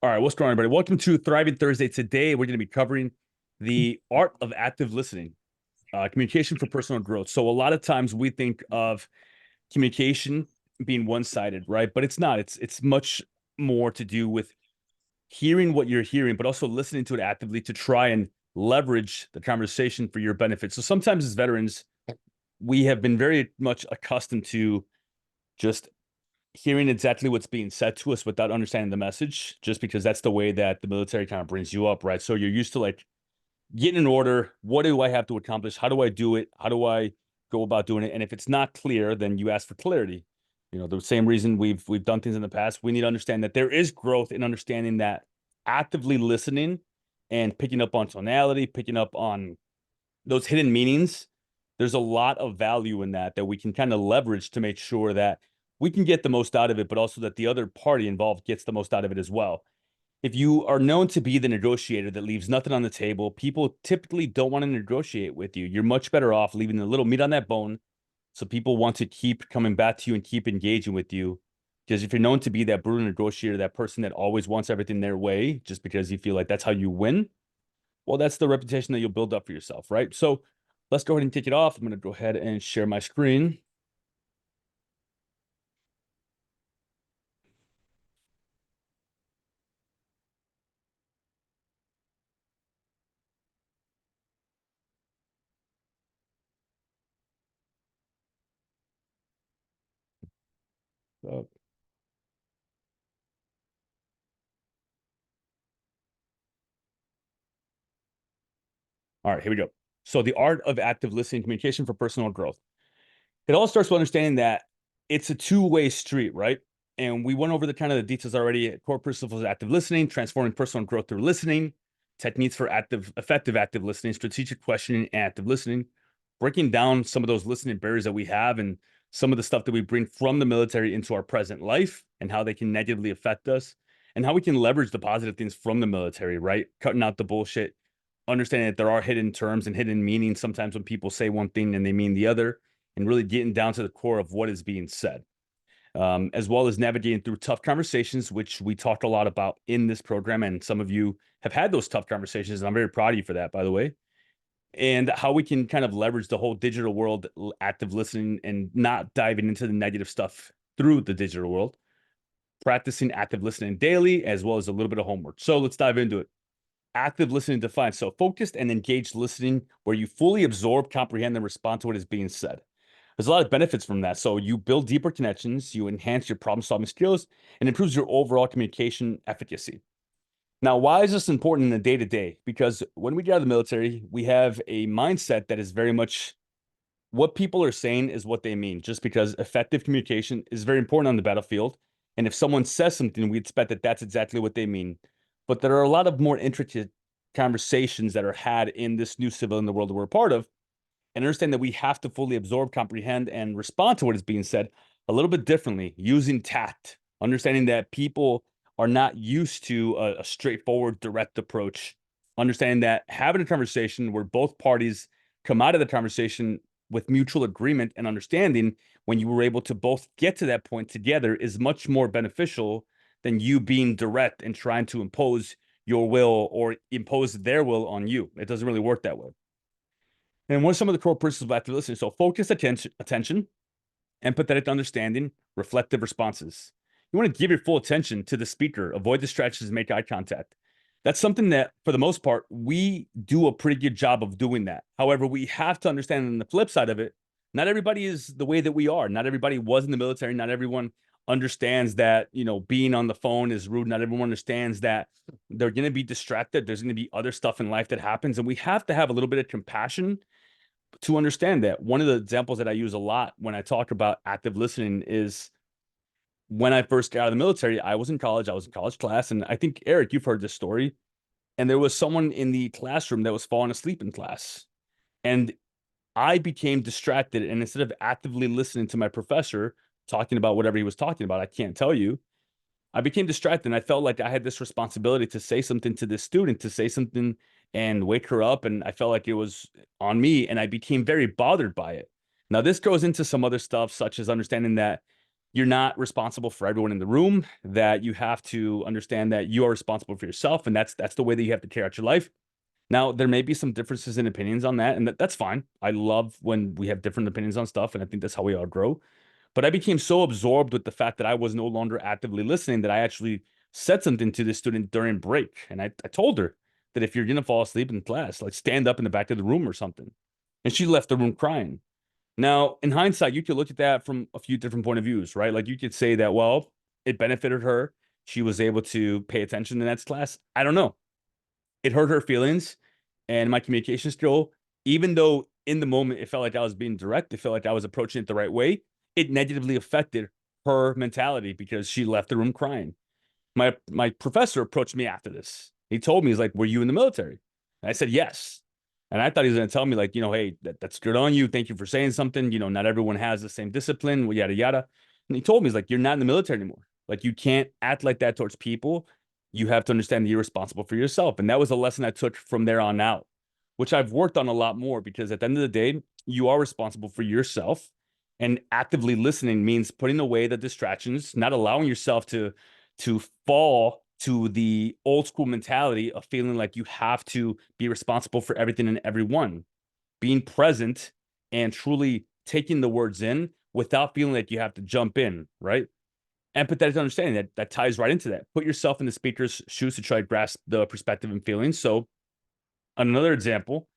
All right, what's going on, everybody? Welcome to Thriving Thursday. Today, we're going to be covering the art of active listening, communication for personal growth. So, a lot of times we think of communication being one-sided, right? But it's not. It's much more to do with hearing what you're hearing, but also listening to it actively to try and leverage the conversation for your benefit. So, sometimes as veterans, we have been very much accustomed to just hearing exactly what's being said to us without understanding the message, just because that's the way that the military kind of brings you up, right? So you're used to like getting an order. What do I have to accomplish? How do I do it? How do I go about doing it? And if it's not clear, then you ask for clarity. You know, the same reason we've done things in the past. We need to understand that there is growth in understanding that actively listening and picking up on tonality, picking up on those hidden meanings. There's a lot of value in that we can kind of leverage to make sure that we can get the most out of it, but also that the other party involved gets the most out of it as well. If you are known to be the negotiator that leaves nothing on the table, people typically don't want to negotiate with you. You're much better off leaving a little meat on that bone so people want to keep coming back to you and keep engaging with you. Because if you're known to be that brutal negotiator, that person that always wants everything their way, just because you feel like that's how you win, well, that's the reputation that you'll build up for yourself, right? So let's go ahead and kick it off. I'm going to go ahead and share my screen. Uh, all right, here we go. So the art of active listening communication for personal growth. It all starts with understanding that it's a two-way street, right? And we went over the kind of the details already. Core principles of active listening, transforming personal growth through listening, techniques for effective active listening, strategic questioning, and active listening, breaking down some of those listening barriers that we have and some of the stuff that we bring from the military into our present life and how they can negatively affect us and how we can leverage the positive things from the military, right? Cutting out the bullshit, understanding that there are hidden terms and hidden meanings sometimes when people say one thing and they mean the other, and really getting down to the core of what is being said, as well as navigating through tough conversations, which we talked a lot about in this program. And some of you have had those tough conversations, and I'm very proud of you for that, by the way. And how we can kind of leverage the whole digital world, active listening, and not diving into the negative stuff through the digital world, practicing active listening daily, as well as a little bit of homework. So let's dive into it. Active listening defined. So focused and engaged listening, where you fully absorb, comprehend, and respond to what is being said. There's a lot of benefits from that. So you build deeper connections, you enhance your problem solving skills, and improves your overall communication efficacy. Now, why is this important in the day to day? Because when we get out of the military, we have a mindset that is very much what people are saying is what they mean, just because effective communication is very important on the battlefield. And if someone says something, we expect that that's exactly what they mean. But there are a lot of more intricate conversations that are had in this new civilian world that we're a part of, and understand that we have to fully absorb, comprehend, and respond to what is being said a little bit differently, using tact, understanding that people are not used to a straightforward, direct approach, understanding that having a conversation where both parties come out of the conversation with mutual agreement and understanding when you were able to both get to that point together is much more beneficial than you being direct and trying to impose your will or impose their will on you. It doesn't really work that way. And what are some of the core principles of active listening? So focused attention, empathetic understanding, reflective responses. You want to give your full attention to the speaker, avoid distractions, make eye contact. That's something that, for the most part, we do a pretty good job of doing that. However, we have to understand on the flip side of it, not everybody is the way that we are. Not everybody was in the military. Not everyone understands that, you know, being on the phone is rude. Not everyone understands that they're going to be distracted. There's going to be other stuff in life that happens. And we have to have a little bit of compassion to understand that. One of the examples that I use a lot when I talk about active listening is when I first got out of the military. I was in college class, and I think, Eric, you've heard this story. And there was someone in the classroom that was falling asleep in class. And I became distracted. And instead of actively listening to my professor talking about whatever he was talking about, I can't tell you, I became distracted. And I felt like I had this responsibility to say something to this student, to say something and wake her up. And I felt like it was on me. And I became very bothered by it. Now, this goes into some other stuff, such as understanding that you're not responsible for everyone in the room, that you have to understand that you are responsible for yourself, and that's the way that you have to carry out your life. Now, there may be some differences in opinions on that, and that's fine. I love when we have different opinions on stuff, and I think that's how we all grow. But I became so absorbed with the fact that I was no longer actively listening that I actually said something to this student during break. And I told her that if you're going to fall asleep in class, like stand up in the back of the room or something. And she left the room crying. Now, in hindsight, you could look at that from a few different point of views, right? Like you could say that, well, it benefited her. She was able to pay attention in that class. I don't know. It hurt her feelings and my communication skill, even though in the moment it felt like I was being direct, it felt like I was approaching it the right way, it negatively affected her mentality because she left the room crying. My professor approached me after this. He told me, he's like, "Were you in the military?" And I said, "Yes." And I thought he was going to tell me, like, hey, that's good on you. Thank you for saying something. Not everyone has the same discipline, yada, yada. And he told me, he's like, "You're not in the military anymore. Like, you can't act like that towards people. You have to understand that you're responsible for yourself." And that was a lesson I took from there on out, which I've worked on a lot more, because at the end of the day, you are responsible for yourself. And actively listening means putting away the distractions, not allowing yourself to fall to the old school mentality of feeling like you have to be responsible for everything and everyone. Being present and truly taking the words in without feeling like you have to jump in, right? Empathetic understanding, that ties right into that. Put yourself in the speaker's shoes to try to grasp the perspective and feelings. So another example,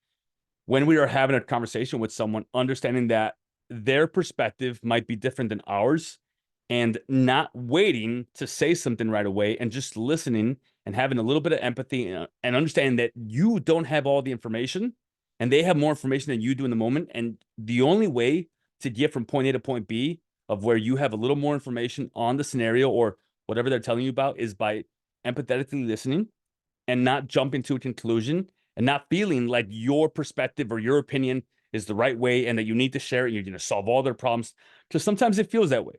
when we are having a conversation with someone, understanding that their perspective might be different than ours, and not waiting to say something right away and just listening and having a little bit of empathy, and understanding that you don't have all the information and they have more information than you do in the moment. And the only way to get from point A to point B, of where you have a little more information on the scenario or whatever they're telling you about, is by empathetically listening and not jumping to a conclusion and not feeling like your perspective or your opinion is the right way and that you need to share it and you're going to solve all their problems. Because sometimes it feels that way.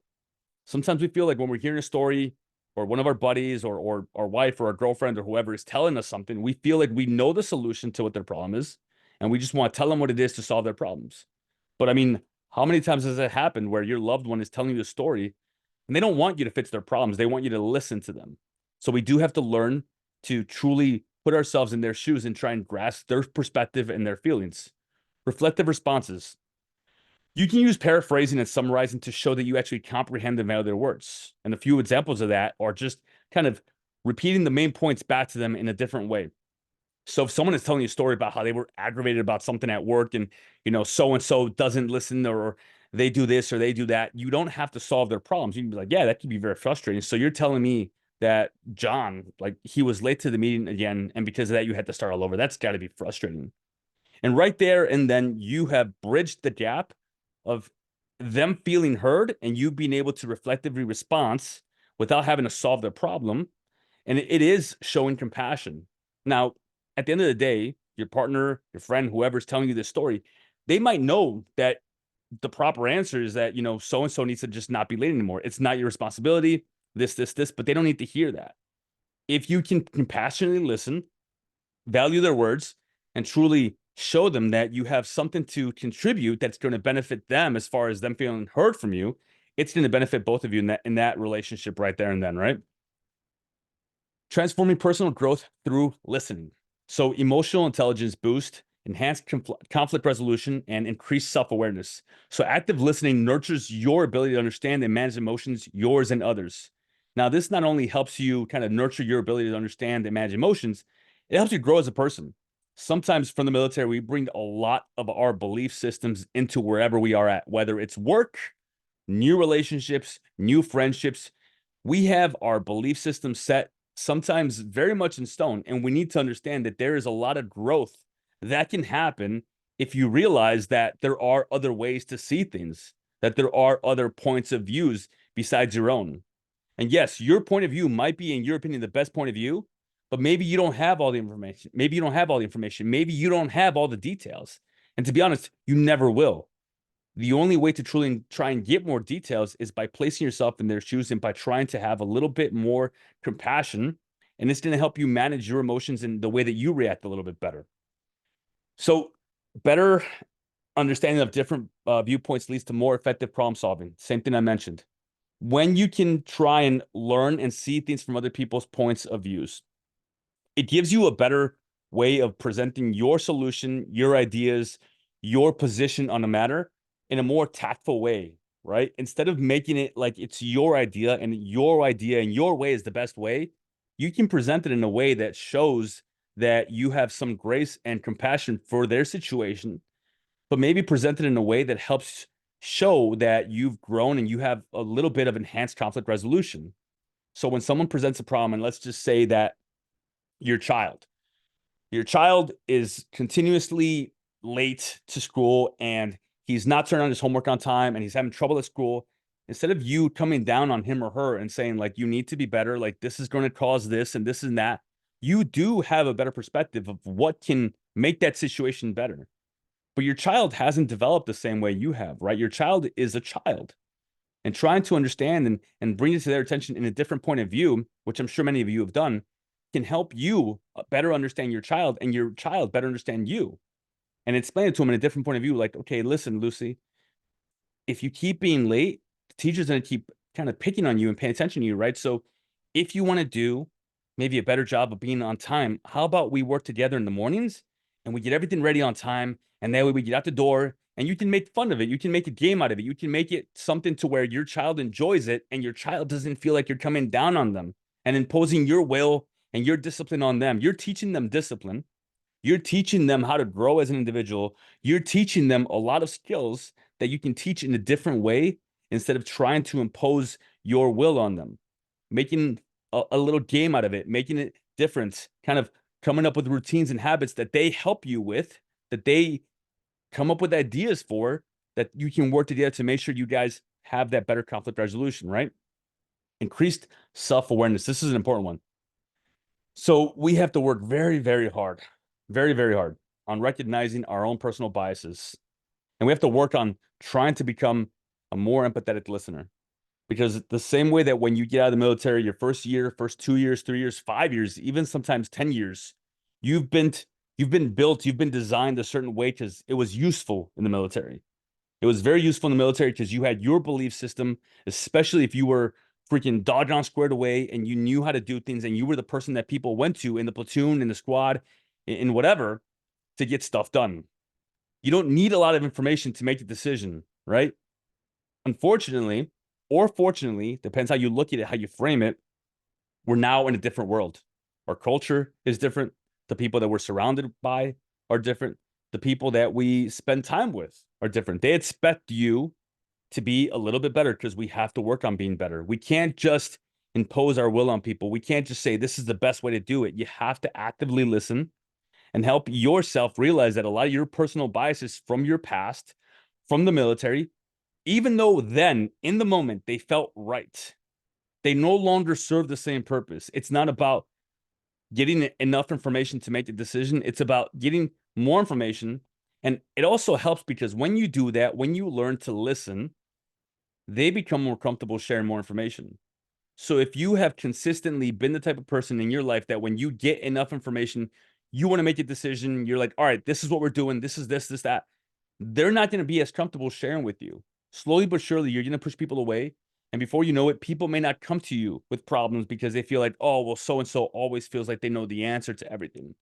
Sometimes we feel like when we're hearing a story, or one of our buddies or our wife or our girlfriend or whoever is telling us something, we feel like we know the solution to what their problem is, and we just want to tell them what it is to solve their problems. But I mean, how many times has it happened where your loved one is telling you a story and they don't want you to fix their problems? They want you to listen to them. So we do have to learn to truly put ourselves in their shoes and try and grasp their perspective and their feelings. Reflective responses. You can use paraphrasing and summarizing to show that you actually comprehend and value their words. And a few examples of that are just kind of repeating the main points back to them in a different way. So if someone is telling you a story about how they were aggravated about something at work, and so and so doesn't listen, or they do this or they do that, you don't have to solve their problems. You can be like, yeah, that can be very frustrating. So you're telling me that John, like, he was late to the meeting again, and because of that you had to start all over. That's got to be frustrating. And right there and then you have bridged the gap of them feeling heard and you being able to reflectively respond without having to solve their problem. And it is showing compassion. Now, at the end of the day, your partner, your friend, whoever's telling you this story, they might know that the proper answer is that, so and so needs to just not be late anymore. It's not your responsibility, this, but they don't need to hear that. If you can compassionately listen, value their words, and truly show them that you have something to contribute that's going to benefit them, as far as them feeling heard from you, it's going to benefit both of you in that relationship right there and then, right? Transforming personal growth through listening. So emotional intelligence boost, enhanced conflict resolution, and increased self-awareness. So active listening nurtures your ability to understand and manage emotions, yours and others. Now, this not only helps you kind of nurture your ability to understand and manage emotions, it helps you grow as a person. Sometimes from the military, we bring a lot of our belief systems into wherever we are at, whether it's work, new relationships, new friendships. We have our belief system set, sometimes very much in stone. And we need to understand that there is a lot of growth that can happen if you realize that there are other ways to see things, that there are other points of views besides your own. And yes, your point of view might be, in your opinion, the best point of view, but maybe you don't have all the information. Maybe you don't have all the information. Maybe you don't have all the details. And to be honest, you never will. The only way to truly try and get more details is by placing yourself in their shoes and by trying to have a little bit more compassion. And it's going to help you manage your emotions and the way that you react a little bit better. So, better understanding of different viewpoints leads to more effective problem solving. Same thing I mentioned. When you can try and learn and see things from other people's points of views, it gives you a better way of presenting your solution, your ideas, your position on a matter in a more tactful way, right? Instead of making it like it's your idea and your way is the best way, you can present it in a way that shows that you have some grace and compassion for their situation, but maybe present it in a way that helps show that you've grown and you have a little bit of enhanced conflict resolution. So when someone presents a problem, and let's just say that your child, your child is continuously late to school and he's not turning on his homework on time and he's having trouble at school, instead of you coming down on him or her and saying, like, you need to be better, like, this is going to cause this and this and that, you do have a better perspective of what can make that situation better. But your child hasn't developed the same way you have, right? Your child is a child. And trying to understand and bring it to their attention in a different point of view, which I'm sure many of you have done, can help you better understand your child and your child better understand you. And explain it to them in a different point of view, like, okay, listen, Lucy, if you keep being late, the teacher's going to keep kind of picking on you and paying attention to you, right? So if you want to do maybe a better job of being on time, how about we work together in the mornings and we get everything ready on time, and that way we get out the door and you can make fun of it. You can make a game out of it. You can make it something to where your child enjoys it and your child doesn't feel like you're coming down on them and imposing your will and your discipline on them. You're teaching them discipline. You're teaching them how to grow as an individual. You're teaching them a lot of skills that you can teach in a different way instead of trying to impose your will on them, making a little game out of it, making it different, kind of coming up with routines and habits that they help you with, that they come up with ideas for, that you can work together to make sure you guys have that better conflict resolution, right? Increased self-awareness. This is an important one. So we have to work very, very hard, very, very hard on recognizing our own personal biases. And we have to work on trying to become a more empathetic listener. Because the same way that when you get out of the military, your first year, first 2 years, 3 years, 5 years, even sometimes 10 years, you've been built, you've been designed a certain way because it was useful in the military. It was very useful in the military because you had your belief system, especially if you were freaking doggone squared away and you knew how to do things and you were the person that people went to in the platoon, in the squad, in whatever, to get stuff done. You don't need a lot of information to make a decision, right? Unfortunately, or fortunately, depends how you look at it, how you frame it, we're now in a different world. Our culture is different. The people that we're surrounded by are different. The people that we spend time with are different. They expect you to be a little bit better because we have to work on being better. We can't just impose our will on people. We can't just say this is the best way to do it. You have to actively listen and help yourself realize that a lot of your personal biases from your past, from the military, even though then in the moment they felt right, they no longer serve the same purpose. It's not about getting enough information to make a decision. It's about getting more information. And it also helps because when you do that, when you learn to listen, they become more comfortable sharing more information. So if you have consistently been the type of person in your life that when you get enough information, you want to make a decision, you're like, all right, this is what we're doing, this is this, that. They're not going to be as comfortable sharing with you. Slowly but surely, you're going to push people away. And before you know it, people may not come to you with problems because they feel like, oh, well, so-and-so always feels like they know the answer to everything.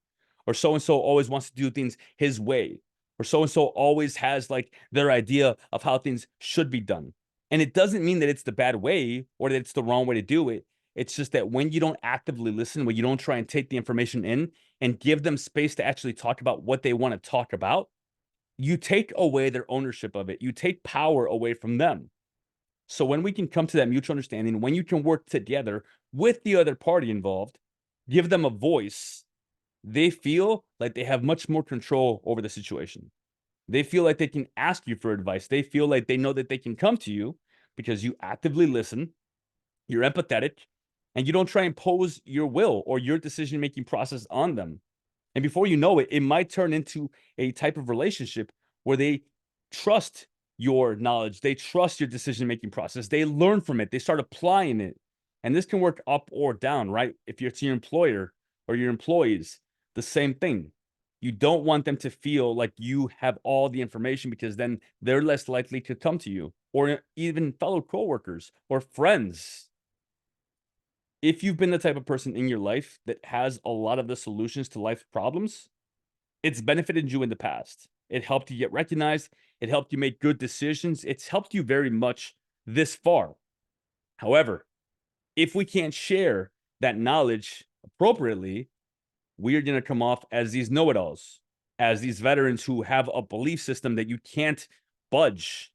Or so-and-so always wants to do things his way. Or so-and-so always has like their idea of how things should be done. And it doesn't mean that it's the bad way or that it's the wrong way to do it. It's just that when you don't actively listen, when you don't try and take the information in and give them space to actually talk about what they want to talk about, you take away their ownership of it. You take power away from them. So when we can come to that mutual understanding, when you can work together with the other party involved, give them a voice, they feel like they have much more control over the situation. They feel like they can ask you for advice. They feel like they know that they can come to you because you actively listen, you're empathetic, and you don't try and impose your will or your decision-making process on them. And before you know it, it might turn into a type of relationship where they trust your knowledge. They trust your decision-making process. They learn from it. They start applying it. And this can work up or down, right? If you're to your employer or your employees, the same thing. You don't want them to feel like you have all the information because then they're less likely to come to you or even fellow coworkers or friends. If you've been the type of person in your life that has a lot of the solutions to life problems, it's benefited you in the past. It helped you get recognized. It helped you make good decisions. It's helped you very much this far. However, if we can't share that knowledge appropriately, we are going to come off as these know-it-alls, as these veterans who have a belief system that you can't budge.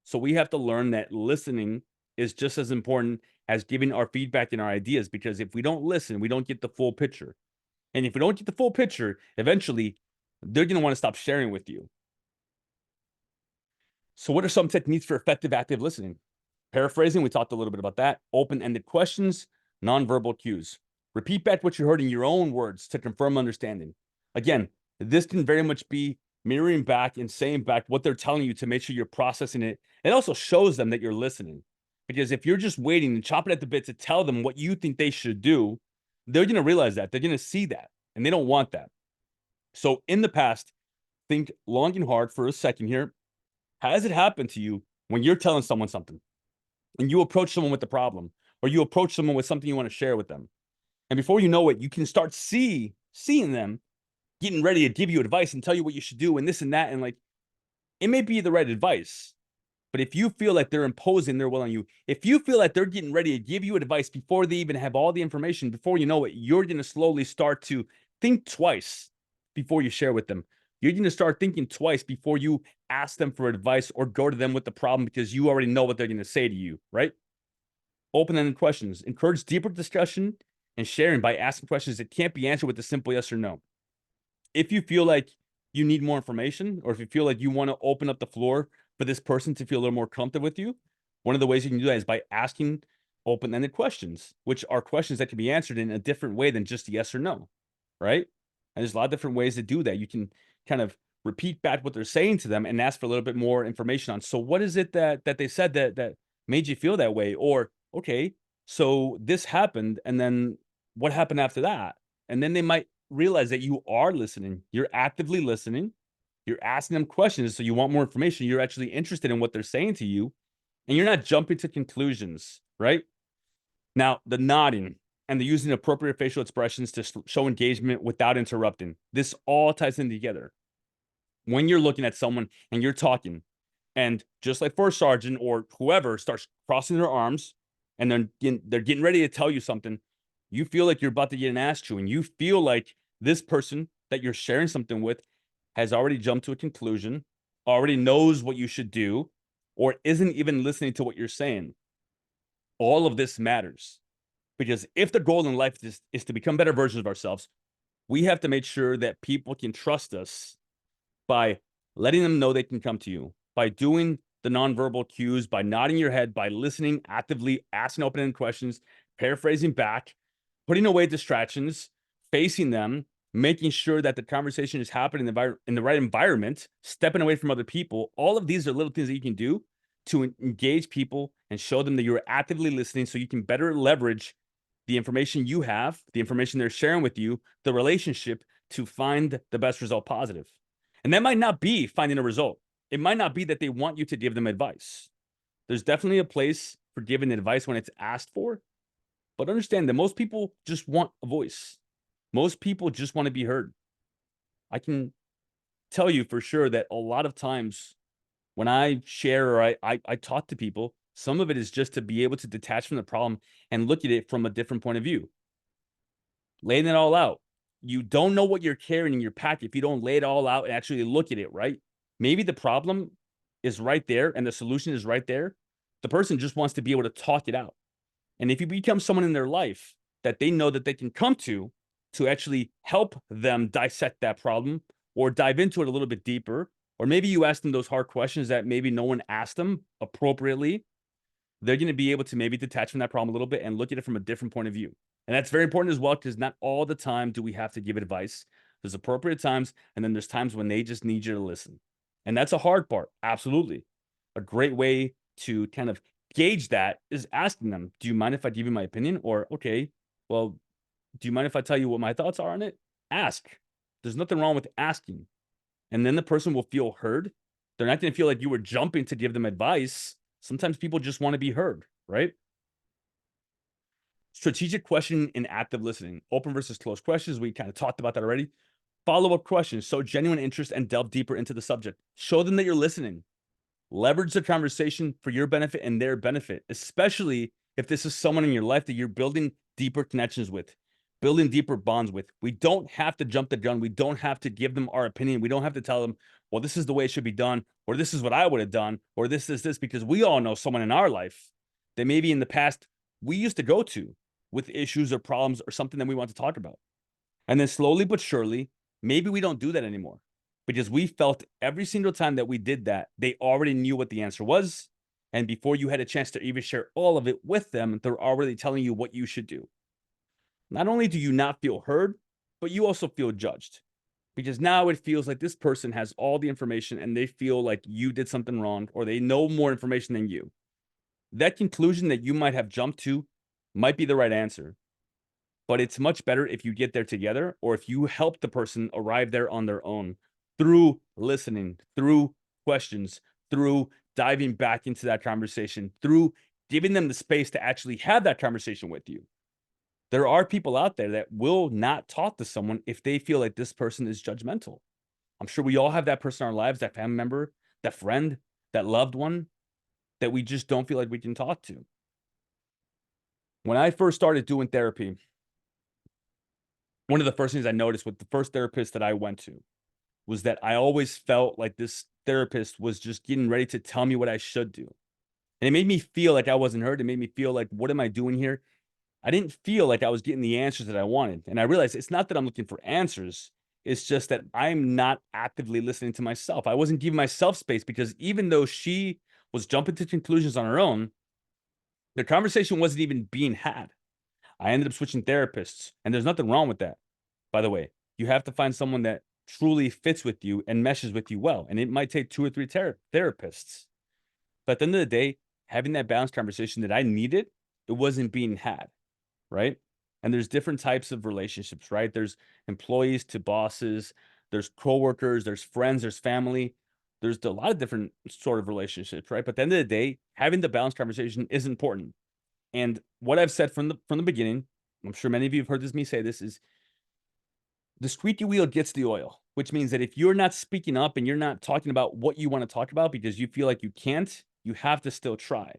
So we have to learn that listening is just as important as giving our feedback and our ideas, because if we don't listen, we don't get the full picture. And if we don't get the full picture, eventually they're going to want to stop sharing with you. So what are some techniques for effective active listening? Paraphrasing, we talked a little bit about that. Open-ended questions, nonverbal cues. Repeat back what you heard in your own words to confirm understanding. Again, this can very much be mirroring back and saying back what they're telling you to make sure you're processing it. It also shows them that you're listening. Because if you're just waiting and chopping at the bit to tell them what you think they should do, they're going to realize that. They're going to see that. And they don't want that. So in the past, think long and hard for a second here. Has it happened to you when you're telling someone something and you approach someone with the problem, or you approach someone with something you want to share with them? And before you know it, you can start seeing them getting ready to give you advice and tell you what you should do and this and that. And like, it may be the right advice, but if you feel like they're imposing their will on you, if you feel like they're getting ready to give you advice before they even have all the information, before you know it, you're going to slowly start to think twice before you share with them. You're going to start thinking twice before you ask them for advice or go to them with the problem, because you already know what they're going to say to you, right? Open-ended questions. Encourage deeper discussion and sharing by asking questions that can't be answered with a simple yes or no. If you feel like you need more information, or if you feel like you want to open up the floor for this person to feel a little more comfortable with you, one of the ways you can do that is by asking open-ended questions, which are questions that can be answered in a different way than just yes or no, right? And there's a lot of different ways to do that. You can kind of repeat back what they're saying to them and ask for a little bit more information on, so what is it that they said that made you feel that way? Or, okay, so this happened, and then what happened after that? And then they might realize that you are listening. You're actively listening. You're asking them questions, so you want more information. You're actually interested in what they're saying to you, and you're not jumping to conclusions, right? Now, the nodding and the using appropriate facial expressions to show engagement without interrupting. This all ties in together. When you're looking at someone and you're talking, and just like First Sergeant or whoever starts crossing their arms, and then they're getting ready to tell you something, you feel like you're about to get an ass chewing. You feel like this person that you're sharing something with has already jumped to a conclusion, already knows what you should do, or isn't even listening to what you're saying. All of this matters, because if the goal in life is to become better versions of ourselves, we have to make sure that people can trust us by letting them know they can come to you, by doing the nonverbal cues, by nodding your head, by listening actively, asking open-ended questions, paraphrasing back, putting away distractions, facing them, making sure that the conversation is happening in the right environment, stepping away from other people. All of these are little things that you can do to engage people and show them that you're actively listening, so you can better leverage the information you have, the information they're sharing with you, the relationship, to find the best result positive. And that might not be finding a result. It might not be that they want you to give them advice. There's definitely a place for giving advice when it's asked for, but understand that most people just want a voice. Most people just want to be heard. I can tell you for sure that a lot of times when I share or I talk to people, some of it is just to be able to detach from the problem and look at it from a different point of view. Laying it all out. You don't know what you're carrying in your pack if you don't lay it all out and actually look at it, right? Maybe the problem is right there and the solution is right there. The person just wants to be able to talk it out. And if you become someone in their life that they know that they can come to actually help them dissect that problem or dive into it a little bit deeper, or maybe you ask them those hard questions that maybe no one asked them appropriately, they're going to be able to maybe detach from that problem a little bit and look at it from a different point of view. And that's very important as well, because not all the time do we have to give advice. There's appropriate times, and then there's times when they just need you to listen. And that's a hard part. Absolutely. A great way to kind of gauge that is asking them, do you mind if I give you my opinion? Or, okay, well, do you mind if I tell you what my thoughts are on it? Ask. There's nothing wrong with asking. And then the person will feel heard. They're not going to feel like you were jumping to give them advice. Sometimes people just want to be heard, right? Strategic question and active listening. Open versus closed questions. We kind of talked about that already. Follow-up questions. Show genuine interest and delve deeper into the subject. Show them that you're listening. Leverage the conversation for your benefit and their benefit, especially if this is someone in your life that you're building deeper connections with, building deeper bonds with. We don't have to jump the gun. We don't have to give them our opinion. We don't have to tell them, well, this is the way it should be done, or this is what I would have done, or this, because we all know someone in our life that maybe in the past we used to go to with issues or problems or something that we want to talk about. And then slowly but surely, maybe we don't do that anymore because we felt every single time that we did that, they already knew what the answer was. And before you had a chance to even share all of it with them, they're already telling you what you should do. Not only do you not feel heard, but you also feel judged because now it feels like this person has all the information and they feel like you did something wrong or they know more information than you. That conclusion that you might have jumped to might be the right answer, but it's much better if you get there together or if you help the person arrive there on their own through listening, through questions, through diving back into that conversation, through giving them the space to actually have that conversation with you. There are people out there that will not talk to someone if they feel like this person is judgmental. I'm sure we all have that person in our lives, that family member, that friend, that loved one that we just don't feel like we can talk to. When I first started doing therapy, one of the first things I noticed with the first therapist that I went to was that I always felt like this therapist was just getting ready to tell me what I should do. And it made me feel like I wasn't heard. It made me feel like, what am I doing here? I didn't feel like I was getting the answers that I wanted. And I realized it's not that I'm looking for answers. It's just that I'm not actively listening to myself. I wasn't giving myself space because even though she was jumping to conclusions on her own, the conversation wasn't even being had. I ended up switching therapists, and there's nothing wrong with that. By the way, you have to find someone that truly fits with you and meshes with you well. And it might take 2 or 3 therapists. But at the end of the day, having that balanced conversation that I needed, it wasn't being had, right? And there's different types of relationships, right? There's employees to bosses, there's coworkers, there's friends, there's family. There's a lot of different sort of relationships, right? But at the end of the day, having the balanced conversation is important. And what I've said from the beginning, I'm sure many of you have heard me say this, is the squeaky wheel gets the oil, which means that if you're not speaking up and you're not talking about what you want to talk about because you feel like you can't, you have to still try.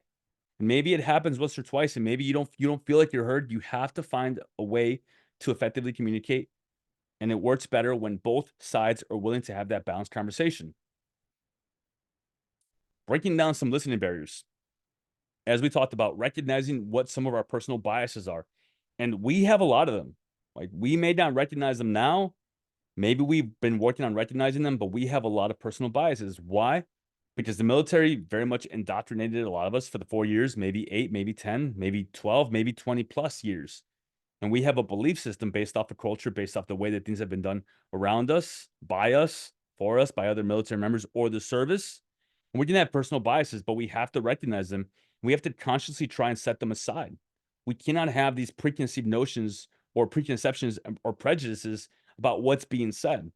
And maybe it happens once or twice, and maybe you don't feel like you're heard. You have to find a way to effectively communicate, and it works better when both sides are willing to have that balanced conversation. Breaking down some listening barriers. As we talked about, recognizing what some of our personal biases are. And we have a lot of them. Like, we may not recognize them now. Maybe we've been working on recognizing them, but we have a lot of personal biases. Why? Because the military very much indoctrinated a lot of us for the 4 years, maybe 8, maybe 10, maybe 12, maybe 20 plus years. And we have a belief system based off of culture, based off the way that things have been done around us, for us, by other military members or the service. And we can have personal biases, but we have to recognize them. We have to consciously try and set them aside. We cannot have these preconceived notions or preconceptions or prejudices about what's being said.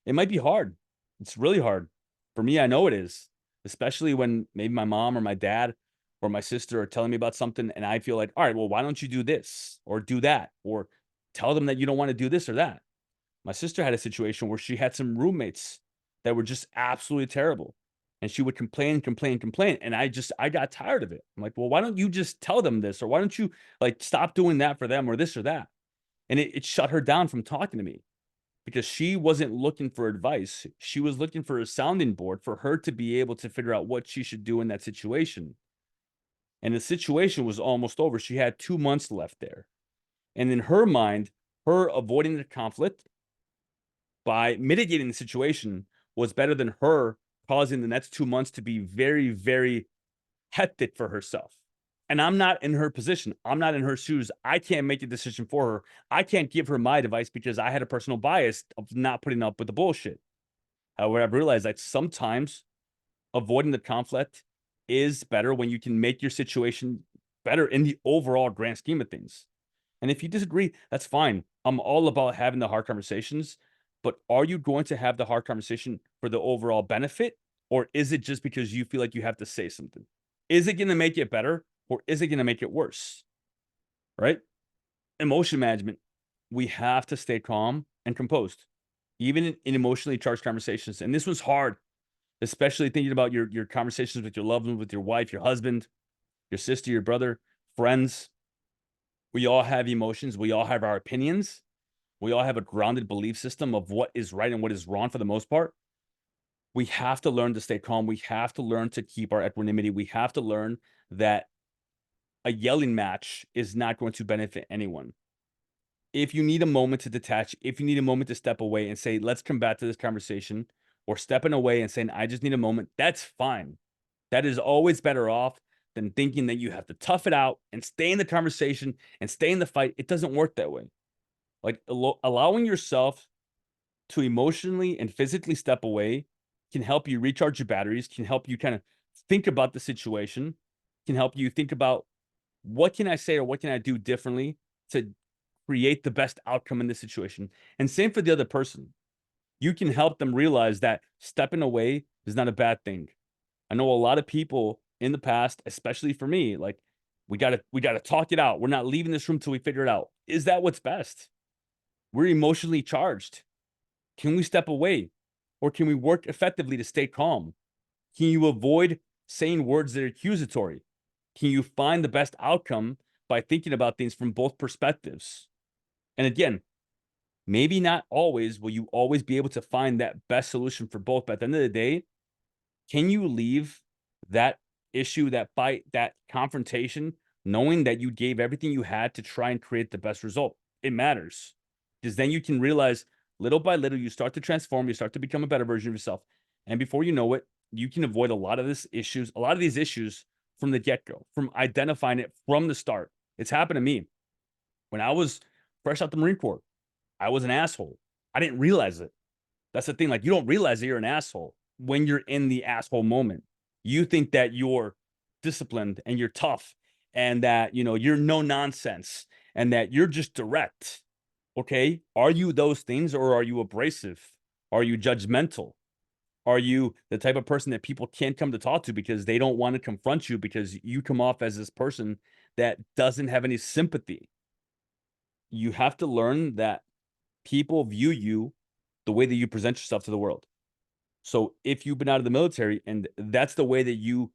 It might be hard. It's really hard. For me, I know it is, especially when maybe my mom or my dad or my sister are telling me about something and I feel like, all right, well, why don't you do this or do that? Or tell them that you don't want to do this or that. My sister had a situation where she had some roommates that were just absolutely terrible. And she would complain. And I got tired of it. I'm like, well, why don't you just tell them this? Or why don't you like stop doing that for them or this or that? And it shut her down from talking to me because she wasn't looking for advice. She was looking for a sounding board for her to be able to figure out what she should do in that situation. And the situation was almost over. She had 2 months left there. And in her mind, her avoiding the conflict by mitigating the situation was better than her causing the next 2 months to be very, very hectic for herself. And I'm not in her position. I'm not in her shoes. I can't make a decision for her. I can't give her my advice because I had a personal bias of not putting up with the bullshit. However, I've realized that sometimes avoiding the conflict is better when you can make your situation better in the overall grand scheme of things. And if you disagree, that's fine. I'm all about having the hard conversations, but are you going to have the hard conversation for the overall benefit? Or is it just because you feel like you have to say something? Is it going to make it better or is it going to make it worse? Right? Emotion management. We have to stay calm and composed, even in emotionally charged conversations. And this was hard, especially thinking about your conversations with your loved one, with your wife, your husband, your sister, your brother, friends. We all have emotions. We all have our opinions. We all have a grounded belief system of what is right and what is wrong for the most part. We have to learn to stay calm. We have to learn to keep our equanimity. We have to learn that a yelling match is not going to benefit anyone. If you need a moment to detach, if you need a moment to step away and say, let's come back to this conversation, or stepping away and saying, I just need a moment, that's fine. That is always better off than thinking that you have to tough it out and stay in the conversation and stay in the fight. It doesn't work that way. Like allowing yourself to emotionally and physically step away can help you recharge your batteries, can help you kind of think about the situation, can help you think about what can I say or what can I do differently to create the best outcome in this situation. And same for the other person. You can help them realize that stepping away is not a bad thing. I know a lot of people in the past, especially for me, like we gotta talk it out. We're not leaving this room till we figure it out. Is that what's best? We're emotionally charged. Can we step away? Or can we work effectively to stay calm? Can you avoid saying words that are accusatory? Can you find the best outcome by thinking about things from both perspectives? And again, maybe not always will you always be able to find that best solution for both, but at the end of the day, can you leave that issue, that fight, that confrontation, knowing that you gave everything you had to try and create the best result? It matters because then you can realize little by little, you start to transform, you start to become a better version of yourself. And before you know it, you can avoid a lot of these issues from the get go, from identifying it from the start. It's happened to me when I was fresh out the Marine Corps. I was an asshole. I didn't realize it. That's the thing. Like, you don't realize that you're an asshole when you're in the asshole moment. You think that you're disciplined and you're tough and that, you're no nonsense and that you're just direct. Okay. Are you those things or are you abrasive? Are you judgmental? Are you the type of person that people can't come to talk to because they don't want to confront you because you come off as this person that doesn't have any sympathy? You have to learn that people view you the way that you present yourself to the world. So if you've been out of the military and that's the way that you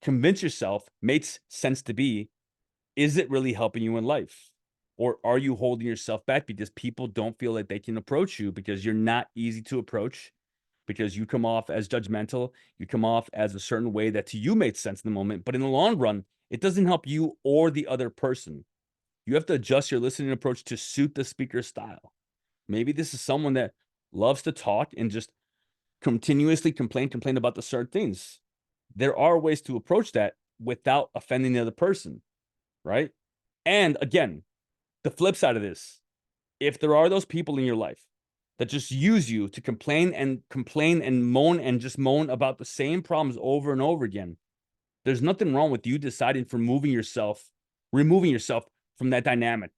convince yourself makes sense to be, is it really helping you in life? Or are you holding yourself back because people don't feel like they can approach you because you're not easy to approach, because you come off as judgmental, you come off as a certain way that to you made sense in the moment, but in the long run, it doesn't help you or the other person. You have to adjust your listening approach to suit the speaker's style. Maybe this is someone that loves to talk and just continuously complain about the certain things. There are ways to approach that without offending the other person, right? And again, the flip side of this, if there are those people in your life that just use you to complain and moan and just moan about the same problems over and over again, there's nothing wrong with you deciding for removing yourself from that dynamic,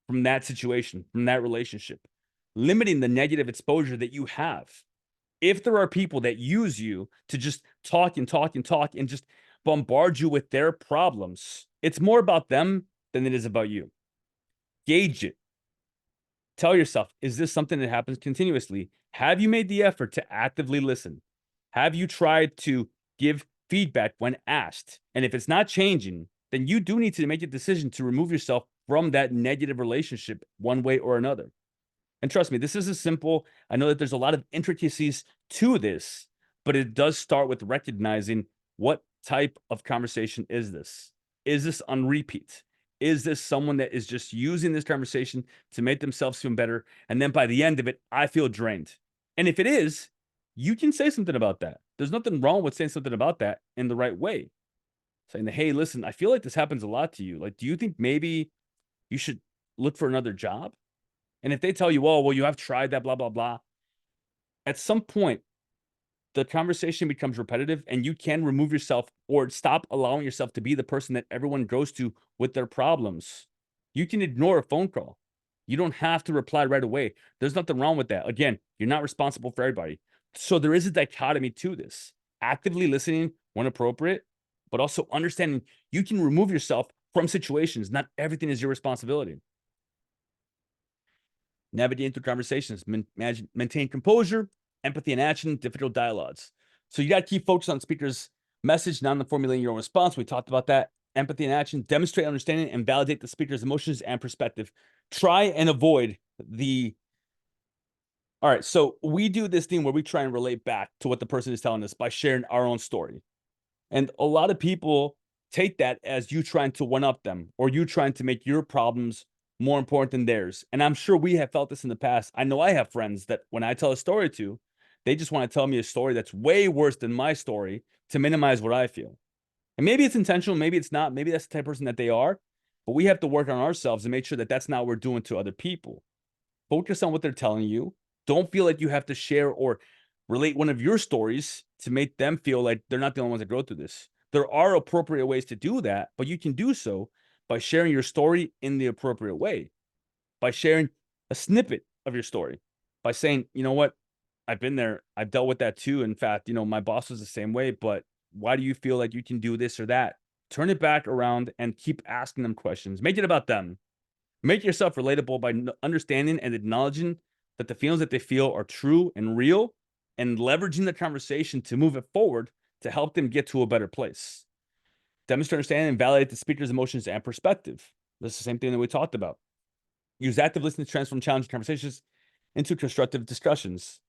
from that situation, from that relationship, limiting the negative exposure that you have. If there are people that use you to just talk and talk and talk and just bombard you with their problems, it's more about them than it is about you. Gauge it. Tell yourself, is this something that happens continuously? Have you made the effort to actively listen? Have you tried to give feedback when asked? And if it's not changing, then you do need to make a decision to remove yourself from that negative relationship one way or another. And trust me, this isn't simple. I know that there's a lot of intricacies to this, but it does start with recognizing what type of conversation is this? Is this on repeat? Is this someone that is just using this conversation to make themselves feel better? And then by the end of it, I feel drained. And if it is, you can say something about that. There's nothing wrong with saying something about that in the right way. Saying, hey, listen, I feel like this happens a lot to you. Like, do you think maybe you should look for another job? And if they tell you, oh, well, you have tried that, blah, blah, blah, at some point, the conversation becomes repetitive and you can remove yourself or stop allowing yourself to be the person that everyone goes to with their problems. You can ignore a phone call. You don't have to reply right away. There's nothing wrong with that. Again, you're not responsible for everybody. So there is a dichotomy to this. Actively listening when appropriate, but also understanding you can remove yourself from situations. Not everything is your responsibility. Navigating through conversations, maintain composure, empathy and action, difficult dialogues. So you got to keep focused on the speaker's message, not on the formulating your own response. We talked about that. Empathy and action, demonstrate understanding and validate the speaker's emotions and perspective. Try and avoid the. All right, so we do this thing where we try and relate back to what the person is telling us by sharing our own story. And a lot of people take that as you trying to one up them or you trying to make your problems more important than theirs. And I'm sure we have felt this in the past. I know I have friends that when I tell a story to, they just want to tell me a story that's way worse than my story to minimize what I feel. And maybe it's intentional, maybe it's not, maybe that's the type of person that they are, but we have to work on ourselves and make sure that that's not what we're doing to other people. Focus on what they're telling you. Don't feel like you have to share or relate one of your stories to make them feel like they're not the only ones that go through this. There are appropriate ways to do that, but you can do so by sharing your story in the appropriate way, by sharing a snippet of your story, by saying, you know what, I've been there. I've dealt with that too. In fact, my boss was the same way, but why do you feel like you can do this or that? Turn it back around and keep asking them questions. Make it about them. Make yourself relatable by understanding and acknowledging that the feelings that they feel are true and real, and leveraging the conversation to move it forward to help them get to a better place. Demonstrate understanding and validate the speaker's emotions and perspective. That's the same thing that we talked about. Use active listening to transform challenging conversations into constructive discussions.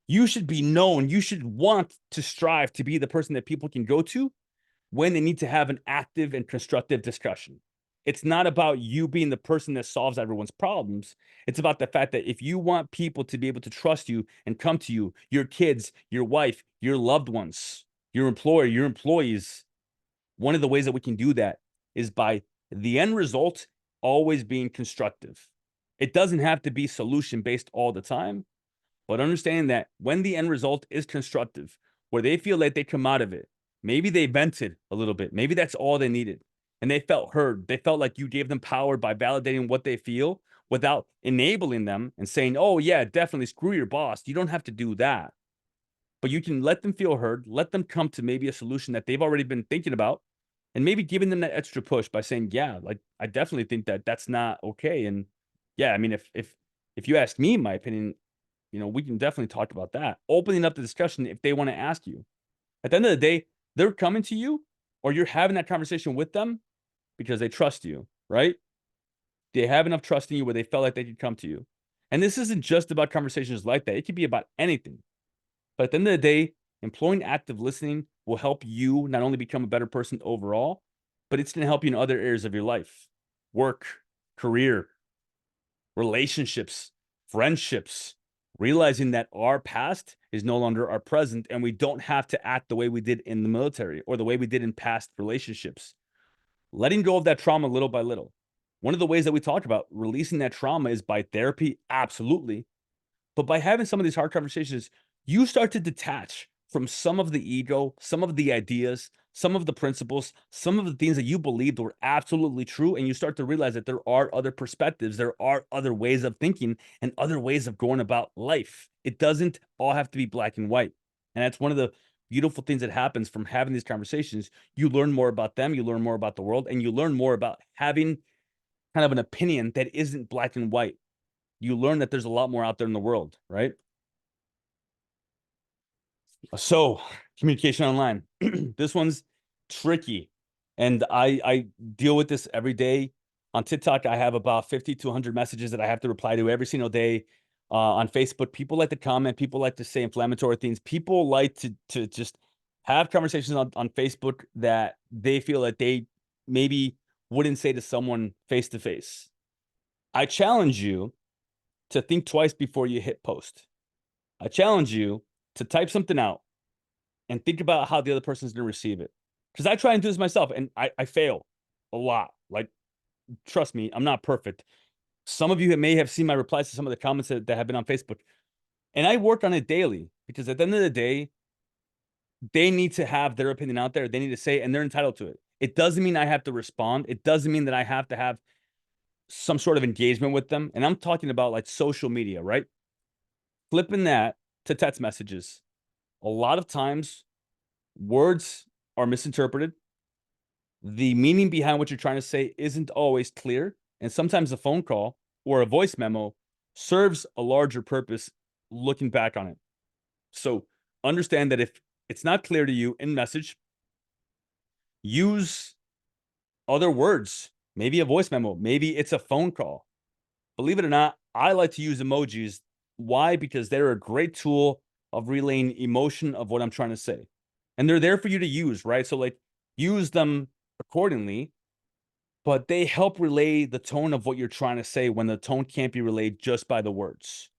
You should be known. You should want to strive to be the person that people can go to when they need to have an active and constructive discussion. It's not about you being the person that solves everyone's problems. It's about the fact that if you want people to be able to trust you and come to you, your kids, your wife, your loved ones, your employer, your employees, one of the ways that we can do that is by the end result always being constructive. It doesn't have to be solution based all the time, but understanding that when the end result is constructive, where they feel like they come out of it, maybe they vented a little bit, maybe that's all they needed, and they felt heard. They felt like you gave them power by validating what they feel without enabling them and saying, oh, yeah, definitely screw your boss. You don't have to do that. But you can let them feel heard, let them come to maybe a solution that they've already been thinking about, and maybe giving them that extra push by saying, yeah, like I definitely think that that's not okay. And yeah, I mean, if you ask me my opinion, we can definitely talk about that. Opening up the discussion if they want to ask you. At the end of the day, they're coming to you or you're having that conversation with them because they trust you, right? They have enough trust in you where they felt like they could come to you. And this isn't just about conversations like that. It could be about anything. But at the end of the day, employing active listening will help you not only become a better person overall, but it's going to help you in other areas of your life, work, career, relationships, friendships, realizing that our past is no longer our present and we don't have to act the way we did in the military or the way we did in past relationships. Letting go of that trauma little by little. One of the ways that we talk about releasing that trauma is by therapy, absolutely. But by having some of these hard conversations, you start to detach from some of the ego, some of the ideas, some of the principles, some of the things that you believed were absolutely true. And you start to realize that there are other perspectives, there are other ways of thinking and other ways of going about life. It doesn't all have to be black and white. And that's one of the beautiful things that happens from having these conversations. You learn more about them, you learn more about the world, and you learn more about having kind of an opinion that isn't black and white. You learn that there's a lot more out there in the world, right? So, communication online. This one's tricky. And I deal with this every day. On TikTok, I have about 50 to 100 messages that I have to reply to every single day. On Facebook, people like to comment. People like to say inflammatory things. People like to just have conversations on Facebook that they feel that they maybe wouldn't say to someone face to face. I challenge you to think twice before you hit post. I challenge you to type something out and think about how the other person's going to receive it. Because I try and do this myself and I fail a lot. Like, trust me, I'm not perfect. Some of you may have seen my replies to some of the comments that have been on Facebook. And I work on it daily because at the end of the day, they need to have their opinion out there. They need to say it and they're entitled to it. It doesn't mean I have to respond. It doesn't mean that I have to have some sort of engagement with them, and I'm talking about like social media, right? Flipping that to text messages. A lot of times, words are misinterpreted. The meaning behind what you're trying to say isn't always clear. And sometimes a phone call or a voice memo serves a larger purpose looking back on it. So understand that if it's not clear to you in message, use other words, maybe a voice memo, maybe it's a phone call. Believe it or not, I like to use emojis. Why? Because they're a great tool of relaying emotion of what I'm trying to say. And they're there for you to use, right? So, like, use them accordingly, but they help relay the tone of what you're trying to say when the tone can't be relayed just by the words.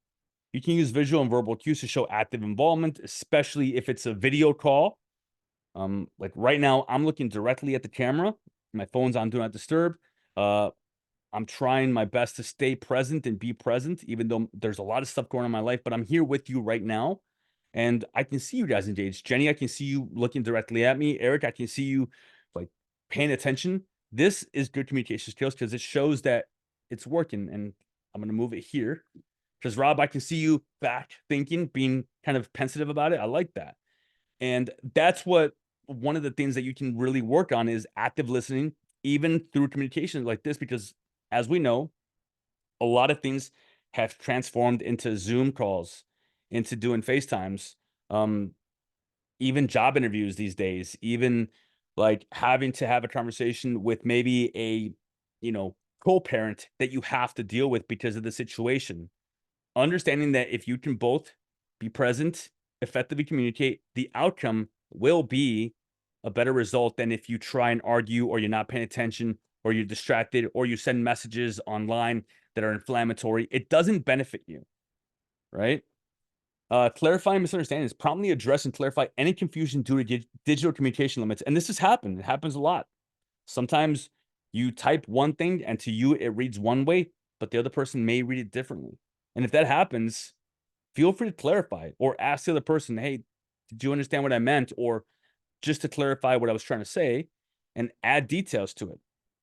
You can use visual and verbal cues to show active involvement, especially if it's a video call. Like right now, I'm looking directly at the camera. My phone's on Do Not Disturb. Uh, I'm trying my best to stay present and be present, even though there's a lot of stuff going on in my life, but I'm here with you right now. And I can see you guys engaged. Jenny, I can see you looking directly at me. Eric, I can see you like paying attention. This is good communication skills because it shows that it's working. And I'm going to move it here because Rob, I can see you back thinking, being kind of pensive about it. I like that. And that's what one of the things that you can really work on is active listening, even through communication like this, because as we know, a lot of things have transformed into Zoom calls, into doing FaceTimes, um, even job interviews these days, even like having to have a conversation with maybe a, co-parent that you have to deal with because of the situation. Understanding that if you can both be present, effectively communicate, the outcome will be a better result than if you try and argue or you're not paying attention or you're distracted or you send messages online that are inflammatory. It doesn't benefit you, right? Clarifying misunderstandings, promptly address and clarify any confusion due to digital communication limits. And this has happened. It happens a lot. Sometimes you type one thing and to you it reads one way, but the other person may read it differently. And if that happens, feel free to clarify or ask the other person, hey, did you understand what I meant? Or just to clarify what I was trying to say and add details to it.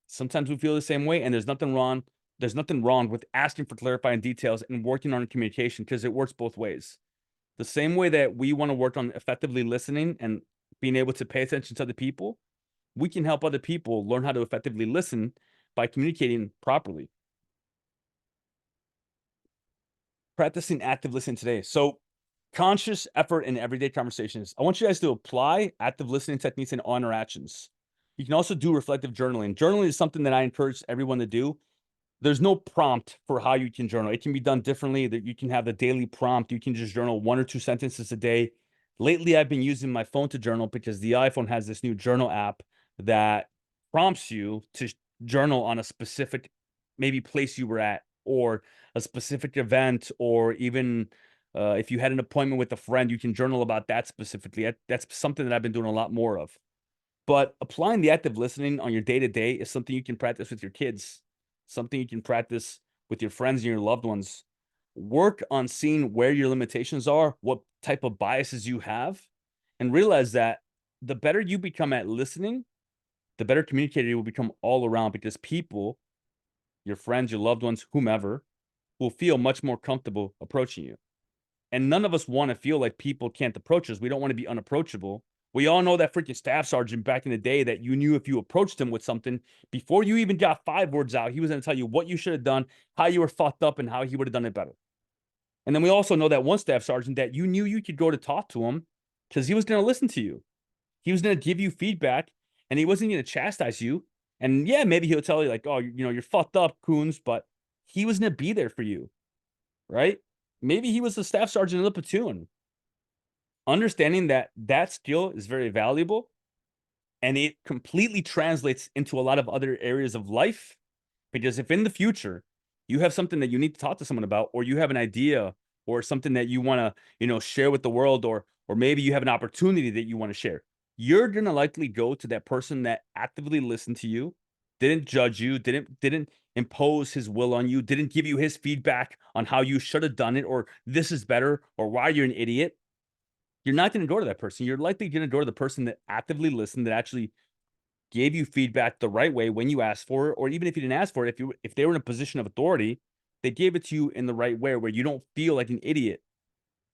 Sometimes we feel the same way, and there's nothing wrong. There's nothing wrong with asking for clarifying details and working on communication because it works both ways. The same way that we want to work on effectively listening and being able to pay attention to other people, we can help other people learn how to effectively listen by communicating properly. Practicing active listening today. So, conscious effort in everyday conversations. I want you guys to apply active listening techniques in all interactions. You can also do reflective journaling. Journaling is something that I encourage everyone to do. There's no prompt for how you can journal. It can be done differently. That you can have the daily prompt. You can just journal 1 or 2 sentences a day. Lately, I've been using my phone to journal because the iPhone has this new journal app that prompts you to journal on a specific maybe place you were at or a specific event or even if you had an appointment with a friend, you can journal about that specifically. That's something that I've been doing a lot more of. But applying the active listening on your day to day is something you can practice with your kids, something you can practice with your friends and your loved ones. Work on seeing where your limitations are, what type of biases you have, and realize that the better you become at listening, the better communicator you will become all around because people, your friends, your loved ones, whomever, will feel much more comfortable approaching you. And none of us want to feel like people can't approach us. We don't want to be unapproachable. We all know that freaking staff sergeant back in the day that you knew if you approached him with something before you even got 5 words out, he was going to tell you what you should have done, how you were fucked up, and how he would have done it better. And then we also know that one staff sergeant that you knew you could go to talk to him because he was going to listen to you. He was going to give you feedback and he wasn't going to chastise you. And yeah, maybe he'll tell you like, oh, you're fucked up, Coons, but he was going to be there for you, right? Maybe he was the staff sergeant of the platoon. Understanding that that skill is very valuable and it completely translates into a lot of other areas of life. Because if in the future you have something that you need to talk to someone about, or you have an idea or something that you want to, share with the world, or maybe you have an opportunity that you want to share, you're gonna likely go to that person that actively listened to you, didn't judge you, didn't impose his will on you, didn't give you his feedback on how you should have done it, or this is better, or why you're an idiot. You're not going to go to that person. You're likely going to go to the person that actively listened, that actually gave you feedback the right way when you asked for it, or even if you didn't ask for it, if they were in a position of authority, they gave it to you in the right way where you don't feel like an idiot,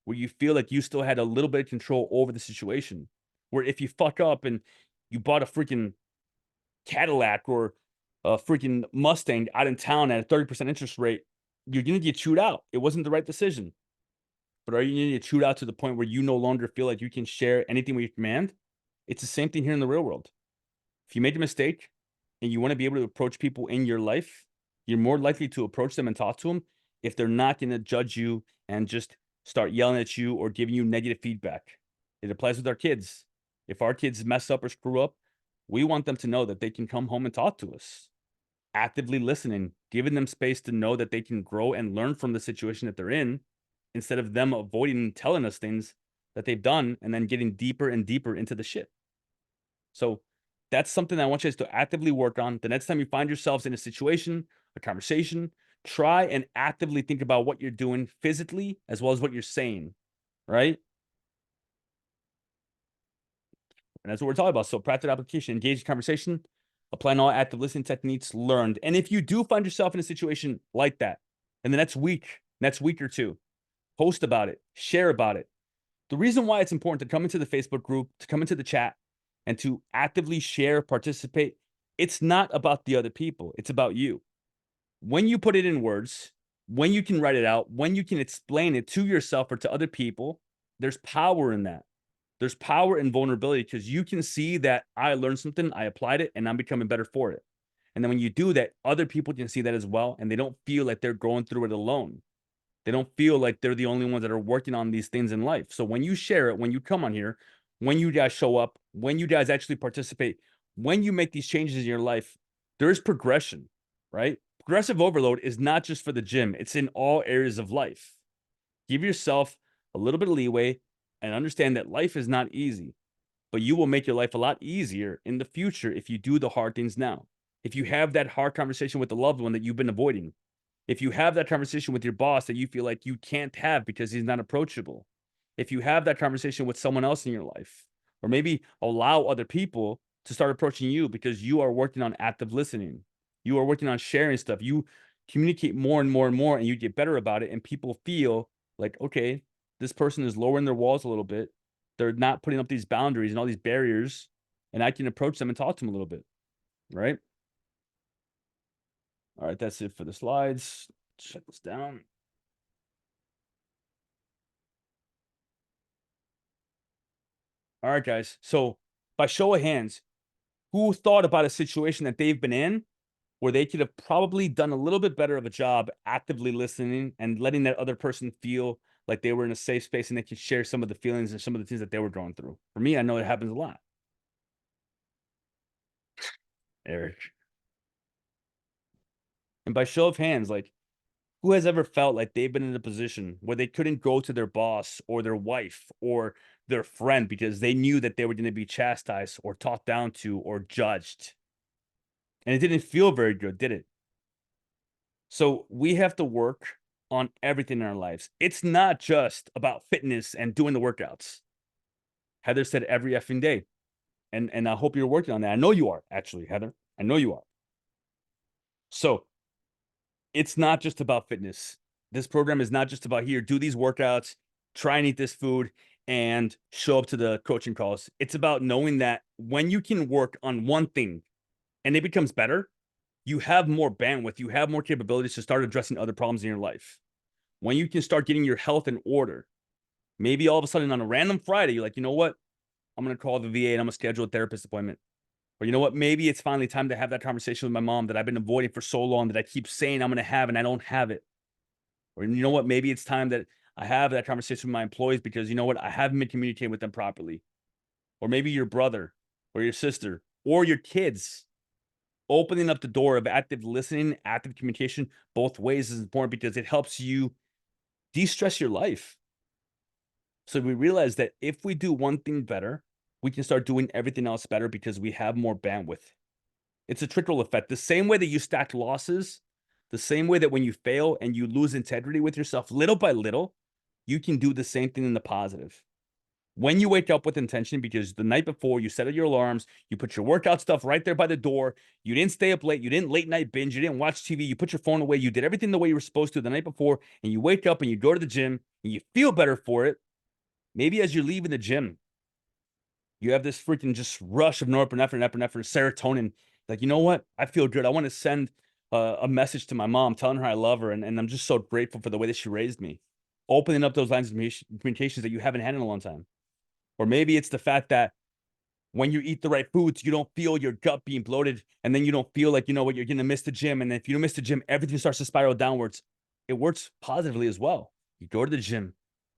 where you feel like you still had a little bit of control over the situation. Where if you fuck up and you bought a freaking Cadillac or a freaking Mustang out in town at a 30% interest rate, you're gonna get chewed out. It wasn't the right decision. But are you gonna get chewed out to the point where you no longer feel like you can share anything with your command? It's the same thing here in the real world. If you made a mistake and you want to be able to approach people in your life, you're more likely to approach them and talk to them if they're not going to judge you and just start yelling at you or giving you negative feedback. It applies with our kids. If our kids mess up or screw up, we want them to know that they can come home and talk to us. Actively listening, giving them space to know that they can grow and learn from the situation that they're in instead of them avoiding telling us things that they've done and then getting deeper and deeper into the shit. So that's something that I want you guys to actively work on. The next time you find yourselves in a situation, a conversation, try and actively think about what you're doing physically as well as what you're saying, right? And that's what we're talking about. So practice application, engage in conversation, applying all active listening techniques learned. And if you do find yourself in a situation like that in the next week or two, post about it, share about it. The reason why it's important to come into the Facebook group, to come into the chat, and to actively share, participate, it's not about the other people. It's about you. When you put it in words, when you can write it out, when you can explain it to yourself or to other people, there's power in that. There's power in vulnerability because you can see that I learned something, I applied it, and I'm becoming better for it. And then when you do that, other people can see that as well, and they don't feel like they're going through it alone. They don't feel like they're the only ones that are working on these things in life. So when you share it, when you come on here, when you guys show up, when you guys actually participate, when you make these changes in your life, there's progression, right? Progressive overload is not just for the gym, it's in all areas of life. Give yourself a little bit of leeway and understand that life is not easy, but you will make your life a lot easier in the future if you do the hard things now. If you have that hard conversation with the loved one that you've been avoiding, if you have that conversation with your boss that you feel like you can't have because he's not approachable, if you have that conversation with someone else in your life, or maybe allow other people to start approaching you because you are working on active listening, you are working on sharing stuff, you communicate more and more and more, and you get better about it, and people feel like, okay, this person is lowering their walls a little bit. They're not putting up these boundaries and all these barriers, and I can approach them and talk to them a little bit, right? All right, that's it for the slides. Shut this down. All right, guys. So, by show of hands, who thought about a situation that they've been in where they could have probably done a little bit better of a job actively listening and letting that other person feel like they were in a safe space and they could share some of the feelings and some of the things that they were going through? For me, I know it happens a lot. Eric. And by show of hands, like, who has ever felt like they've been in a position where they couldn't go to their boss or their wife or their friend because they knew that they were going to be chastised or talked down to or judged? And it didn't feel very good, did it? So we have to work on everything in our lives. It's not just about fitness and doing the workouts. Heather said every effing day. And I hope you're working on that. I know you are, actually, Heather. I know you are. So it's not just about fitness. This program is not just about here, do these workouts, try and eat this food, and show up to the coaching calls. It's about knowing that when you can work on one thing and it becomes better, you have more bandwidth, you have more capabilities to start addressing other problems in your life. When you can start getting your health in order, maybe all of a sudden on a random Friday, you're like, you know what? I'm going to call the VA and I'm going to schedule a therapist appointment. Or you know what? Maybe it's finally time to have that conversation with my mom that I've been avoiding for so long that I keep saying I'm going to have and I don't have it. Or you know what? Maybe it's time that I have that conversation with my employees because you know what? I haven't been communicating with them properly. Or maybe your brother or your sister or your kids. Opening up the door of active listening, active communication both ways is important because it helps you de-stress your life. So we realize that if we do one thing better, we can start doing everything else better because we have more bandwidth. It's a trickle effect. The same way that you stack losses, the same way that when you fail and you lose integrity with yourself little by little, you can do the same thing in the positive. When you wake up with intention, because the night before you set your alarms, you put your workout stuff right there by the door, you didn't stay up late, you didn't late night binge, you didn't watch TV, you put your phone away, you did everything the way you were supposed to the night before, and you wake up and you go to the gym and you feel better for it. Maybe as you're leaving the gym, you have this freaking just rush of norepinephrine, epinephrine, serotonin. Like, you know what? I feel good. I want to send a message to my mom telling her I love her, and I'm just so grateful for the way that she raised me. Opening up those lines of communications that you haven't had in a long time. Or maybe it's the fact that when you eat the right foods, you don't feel your gut being bloated, and then you don't feel like, you know what, you're going to miss the gym. And if you don't miss the gym, everything starts to spiral downwards. It works positively as well. You go to the gym,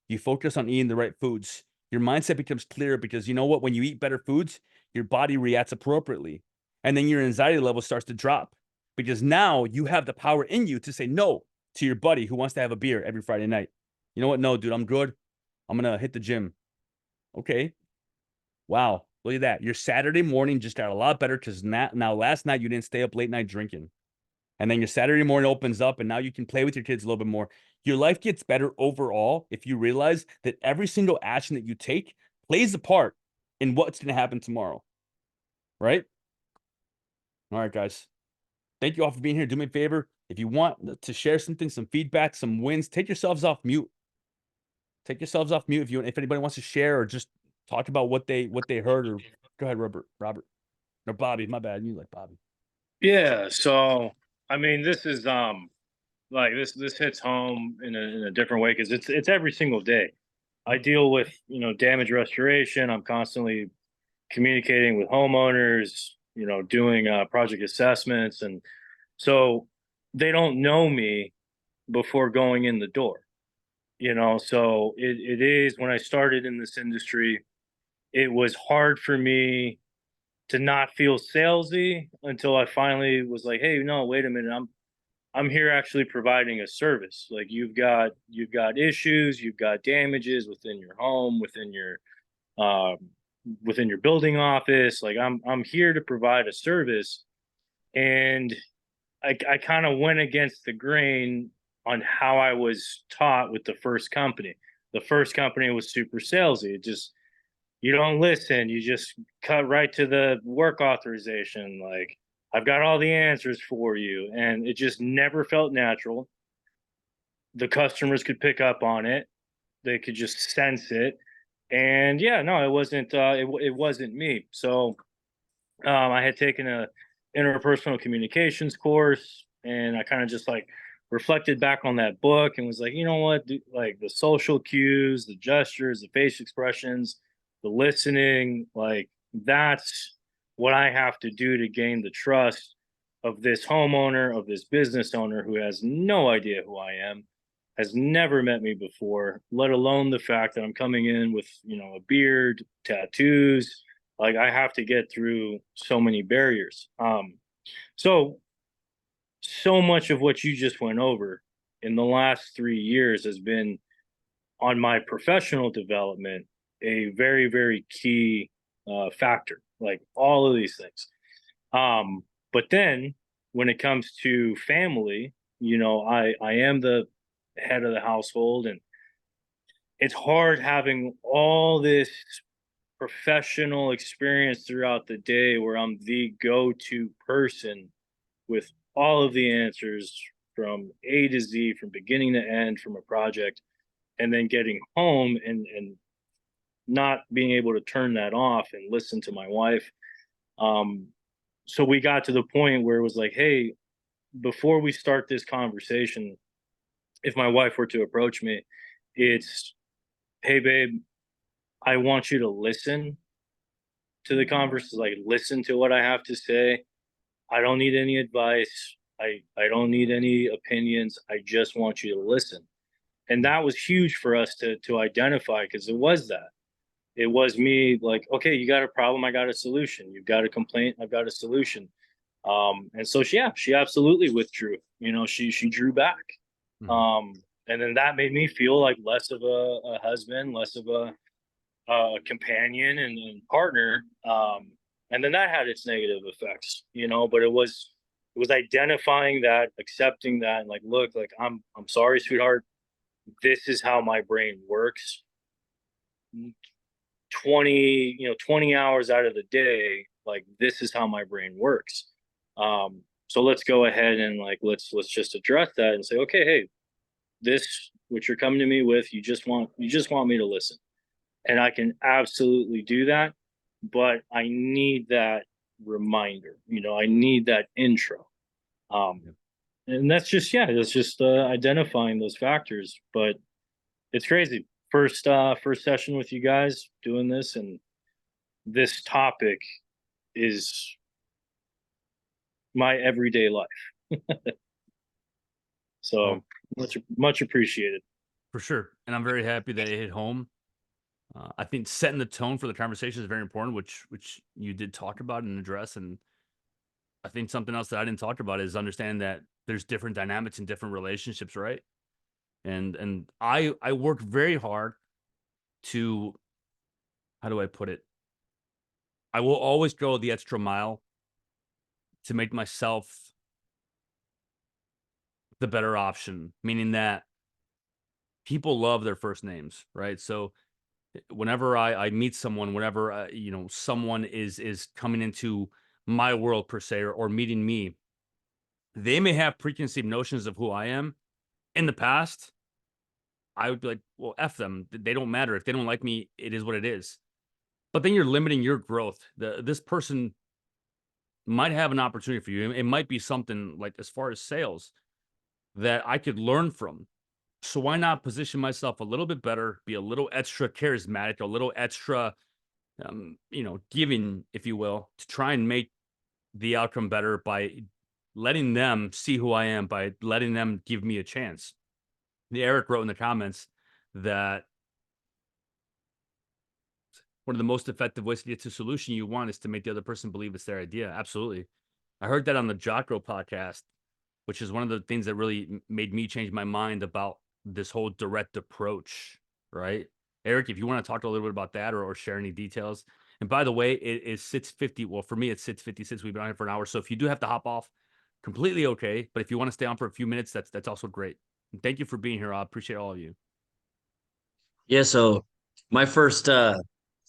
you focus on eating the right foods. Your mindset becomes clearer because you know what, when you eat better foods, your body reacts appropriately. And then your anxiety level starts to drop because now you have the power in you to say no to your buddy who wants to have a beer every Friday night. You know what? No, dude, I'm good. I'm going to hit the gym. Okay. Wow. Look at that. Your Saturday morning just got a lot better because now last night you didn't stay up late night drinking. And then your Saturday morning opens up and now you can play with your kids a little bit more. Your life gets better overall if you realize that every single action that you take plays a part in what's going to happen tomorrow. Right? All right, guys. Thank you all for being here. Do me a favor. If you want to share something, some feedback, some wins, take yourselves off mute. Take yourselves off mute if anybody wants to share or just talk about what they heard. Or go ahead, Robert, or Bobby. My bad. You like Bobby? Yeah, so I mean, this is like this hits home in a different way because it's every single day. I deal with damage restoration. I'm constantly communicating with homeowners. Doing project assessments, and so they don't know me before going in the door. So it is when I started in this industry, it was hard for me to not feel salesy until I finally was like, hey, no, wait a minute, I'm here actually providing a service. Like you've got issues, you've got damages within your home, um, within your building office. Like I'm here to provide a service, and I kind of went against the grain on how I was taught with the first company. The first company was super salesy. It just you don't listen. You just cut right to the work authorization. Like, I've got all the answers for you. And it just never felt natural. The customers could pick up on it, they could just sense it. And yeah, no, it wasn't me. So I had taken a interpersonal communications course, and I kind of just like reflected back on that book and was like, you know what, like the social cues, the gestures, the face expressions, the listening, like that's what I have to do to gain the trust of this homeowner, of this business owner who has no idea who I am, has never met me before, let alone the fact that I'm coming in with, a beard, tattoos. Like I have to get through so many barriers. So so much of what you just went over in the last 3 years has been on my professional development, a very, very key factor, like all of these things. But then when it comes to family, I am the head of the household, and it's hard having all this professional experience throughout the day where I'm the go-to person with all of the answers from A to Z, from beginning to end, from a project, and then getting home and not being able to turn that off and listen to my wife. Um, so we got to the point where it was like, hey, before we start this conversation, if my wife were to approach me, it's, hey, babe, I want you to listen to the conversation, like listen to what I have to say. I don't need any advice. I don't need any opinions. I just want you to listen. And that was huge for us to identify, because it was that. It was me like, okay, you got a problem, I got a solution. You've got a complaint, I've got a solution. And so she absolutely withdrew. She drew back. Mhm. Um, and then that made me feel like less of a husband, less of a companion and partner. And then that had its negative effects, but it was identifying that, accepting that, and like, look, like I'm sorry, sweetheart. This is how my brain works. 20 hours out of the day, like this is how my brain works. So let's go ahead and like let's just address that and say, okay, hey, this what you're coming to me with, you just want me to listen. And I can absolutely do that, but I need that reminder. I need that intro. Um, Yep. and that's just identifying those factors. But it's crazy. First session with you guys doing this, and this topic is my everyday life. So Well, much appreciated. for sure. And I'm very happy that it hit home. I think setting the tone for the conversation is very important, which you did talk about and address. And I think something else that I didn't talk about is understanding that there's different dynamics in different relationships, right? And I work very hard to, how do I put it? I will always go the extra mile to make myself the better option, meaning that people love their first names, right? So whenever I meet someone, whenever someone is coming into my world per se, or meeting me, they may have preconceived notions of who I am. In the past, I would be like, well, F them. They don't matter. If they don't like me, it is what it is. But then you're limiting your growth. This person might have an opportunity for you. It might be something like, as far as sales, that I could learn from. So why not position myself a little bit better, be a little extra charismatic, a little extra, giving, if you will, to try and make the outcome better by letting them see who I am, by letting them give me a chance. Eric wrote in the comments that one of the most effective ways to get to a solution you want is to make the other person believe it's their idea. Absolutely. I heard that on the Jocko podcast, which is one of the things that really made me change my mind about this whole direct approach, right? Eric, if you want to talk a little bit about that, or share any details. And by the way, it is 6:50. Well, for me, it's 6:56. We've been on here for an hour. So if you do have to hop off, completely okay. But if you want to stay on for a few minutes, that's also great. And thank you for being here. I appreciate all of you. Yeah, so my first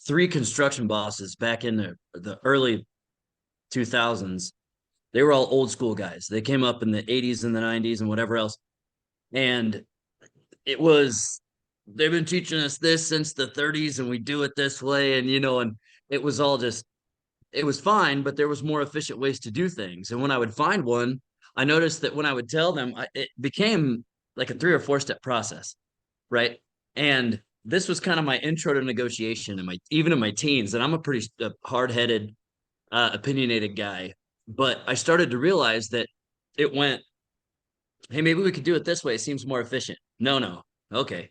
three construction bosses back in the early 2000s, they were all old school guys. They came up in the 80s and the 90s and whatever else. And it was, they've been teaching us this since the 30s and we do it this way. And it was all just, it was fine, but there was more efficient ways to do things. And when I would find one, I noticed that when I would tell them, it became like a 3 or 4 step process, right? And this was kind of my intro to negotiation, and even in my teens. And I'm a pretty hard-headed, opinionated guy, but I started to realize that it went, hey, maybe we could do it this way. It seems more efficient. No, okay.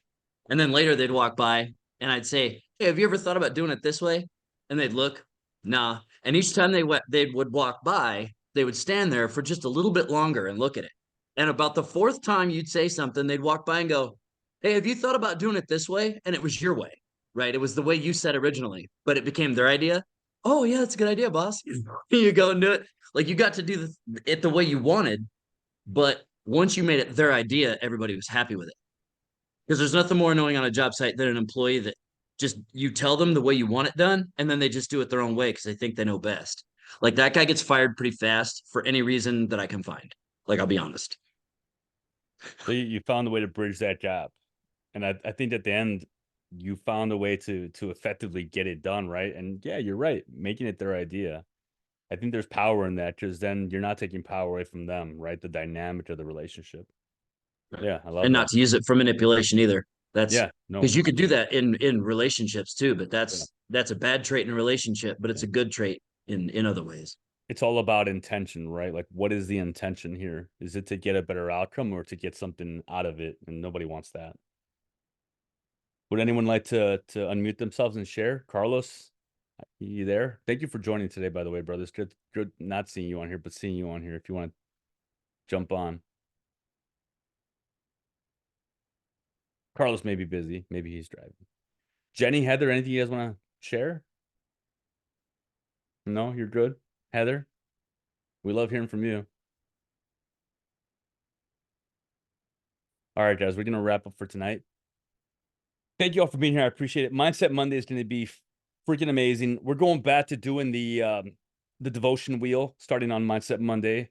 And then later they'd walk by, and I'd say, hey, have you ever thought about doing it this way? And they'd look, nah. And each time they would walk by, they would stand there for just a little bit longer and look at it. And about the fourth time you'd say something, they'd walk by and go, hey, have you thought about doing it this way? And it was your way, right? It was the way you said originally, but it became their idea. Oh, yeah, that's a good idea, boss. You go and do it. Like, you got to do it the way you wanted, but once you made it their idea, everybody was happy with it. Because there's nothing more annoying on a job site than an employee that just, you tell them the way you want it done, and then they just do it their own way because they think they know best. Like, that guy gets fired pretty fast for any reason that I can find. Like, I'll be honest. So you found a way to bridge that gap. And I think at the end, you found a way to effectively get it done, right? And yeah, you're right, making it their idea. I think there's power in that, because then you're not taking power away from them, right? The dynamic of the relationship. Yeah, I love And that. not to use it for manipulation either. That's Yeah, no, because you could do that in relationships too, but yeah. that's a bad trait in a relationship, but it's Yeah. a good trait in other ways. It's all about intention, right? Like, what is the intention here? Is it to get a better outcome, or to get something out of it? And nobody wants that. Would anyone like to unmute themselves and share? Carlos, you there? Thank you for joining today, by the way, brothers. Good not seeing you on here, but seeing you on here. If you want to jump on. Carlos may be busy. Maybe he's driving. Jenny, Heather, anything you guys want to share? No, you're good. Heather, we love hearing from you. All right, guys, we're going to wrap up for tonight. Thank you all for being here. I appreciate it. Mindset Monday is going to be freaking amazing. We're going back to doing the devotion wheel starting on Mindset Monday.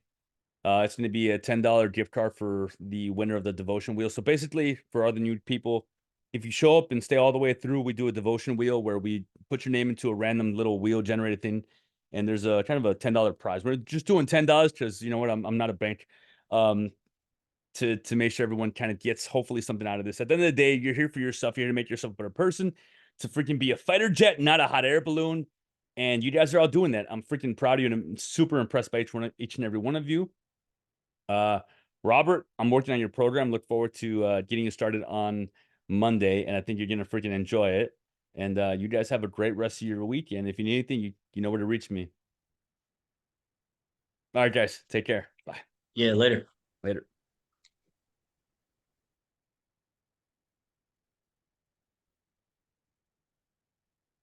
It's going to be a $10 gift card for the winner of the devotion wheel. So basically, for other new people, if you show up and stay all the way through, we do a devotion wheel where we put your name into a random little wheel generated thing, and there's a kind of a $10 prize. We're just doing $10 because you know what, I'm not a bank. To make sure everyone kind of gets hopefully something out of this. At the end of the day, you're here for yourself. You're here to make yourself a better person. To freaking be a fighter jet, not a hot air balloon. And you guys are all doing that. I'm freaking proud of you, and I'm super impressed by each and every one of you. Robert, I'm working on your program. Look forward to getting you started on Monday, and I think you're gonna freaking enjoy it. And you guys have a great rest of your weekend. If you need anything, you know where to reach me. All right, guys, take care. Bye. Yeah, later. Later.